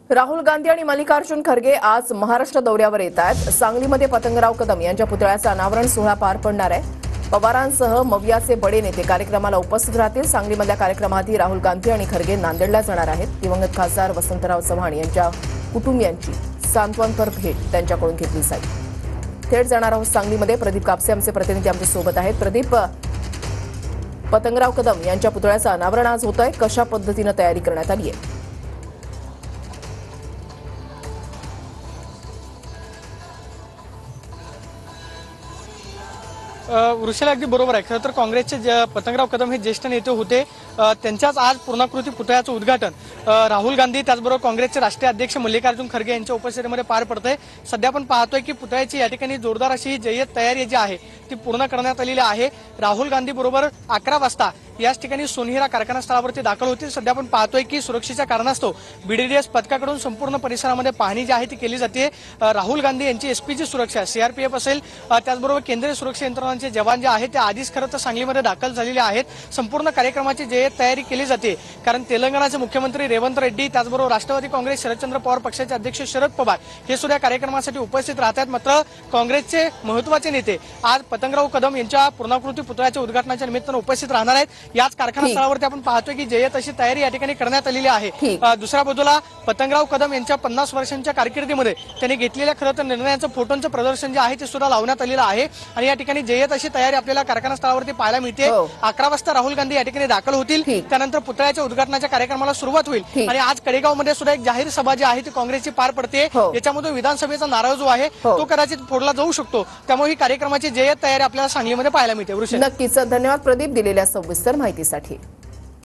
राहुल गांधी आणि मल्लिकार्जुन खरगे आज महाराष्ट्र दौऱ्यावर येत आहेत। सांगलीमध्ये पतंगराव कदम यांच्या पुतळ्याचं अनावरण सोहळा पार पडणार आहे। पवारांसह मवियाचे बडे नेते कार्यक्रमाला उपस्थित राहतील। सांगलीमधल्या कार्यक्रमाआधी राहुल गांधी आणि खरगे नांदेडला जाणार आहेत। दिवंगत खासदार वसंतराव चव्हाण यांच्या कुटुंबियांची सांत्वनपर भेट त्यांच्याकडून घेतली जाईल। थेट जाणार आहोत सांगलीमध्ये। प्रदीप कापसे आमचे प्रतिनिधी आमच्या सोबत आहेत। प्रदीप, पतंगराव कदम यांच्या पुतळ्याचं अनावरण आज होत आहे, कशा पद्धतीने तयारी करण्यात आली आहे? वृषाला अगदी बरोबर आहे। खरं तर काँग्रेसचे पतंगराव कदम हे ज्येष्ठ नेते होते, त्यांच्याच आज पूर्णाकृती पुतळ्याचं उद्घाटन राहुल गांधी त्याचबरोबर काँग्रेसचे राष्ट्रीय अध्यक्ष मल्लिकार्जुन खरगे यांच्या उपस्थितीमध्ये पार पडतंय। सध्या आपण पाहतोय की पुतळ्याची या ठिकाणी जोरदार अशी जय्यत तयारी जी आहे ती पूर्ण करण्यात आलेली आहे। राहुल गांधी बरोबर 11 वाजता याच ठिकाणी सोनेरा कारखाना स्थळावरती दाखल होतील। सध्या आपण पाहतोय की सुरक्षेच्या कारणास्तव बीडीडीएस पथकाकडून संपूर्ण परिसरामध्ये पाहणी जी आहे ती केली जाते। राहुल गांधी यांची एसपीची सुरक्षा, सीआरपीएफ असेल, त्याचबरोबर केंद्रीय सुरक्षा यंत्रणांचे जवान जे आहेत ते आधीच खरं तर सांगलीमध्ये दाखल झालेले आहेत। संपूर्ण कार्यक्रमाची जय्यत तयारी केली जाते, कारण तेलंगणाचे मुख्यमंत्री रेवंत रेड्डी त्याचबरोबर राष्ट्रवादी काँग्रेस शरदचंद्र पवार पक्षाचे अध्यक्ष शरद पवार हे सुद्धा कार्यक्रमासाठी उपस्थित राहतात। मात्र काँग्रेसचे महत्त्वाचे नेते आज पतंगराव कदम यांच्या पूर्णाकृती पुतळ्याच्या उद्घाटनाच्या निमित्तानं उपस्थित राहणार आहेत। याच कारखाना स्थळावरती आपण पाहतोय की जय्यत अशी तयारी या ठिकाणी करण्यात आलेली आहे। दुसऱ्या बाजूला पतंगराव कदम यांच्या 50 वर्षांच्या कारकिर्दीमध्ये त्यांनी घेतलेल्या खरं तर निर्णयाचं फोटोंचं प्रदर्शन जे आहे ते सुद्धा लावण्यात आलेलं आहे आणि या ठिकाणी जय्यत अशी तयारी आपल्याला कारखाना स्थळावरती पाहायला मिळते। 11 वाजता राहुल गांधी या ठिकाणी दाखल होतील, त्यानंतर पुतळ्याच्या उद्घाटनाच्या कार्यक्रमाला सुरुवात होईल आणि आज कडेगावमध्ये सुद्धा एक जाहीर सभा जी आहे ती काँग्रेसची पार पडते। याच्यामध्ये विधानसभेचा नारळ जो आहे तो कदाचित फोडला जाऊ शकतो, त्यामुळे ही कार्यक्रमाची जय्यत तयारी आपल्याला सांगलीमध्ये पाहायला मिळते। नक्कीच, धन्यवाद प्रदीप दिलेल्या सविस्तर माहितीसाठी।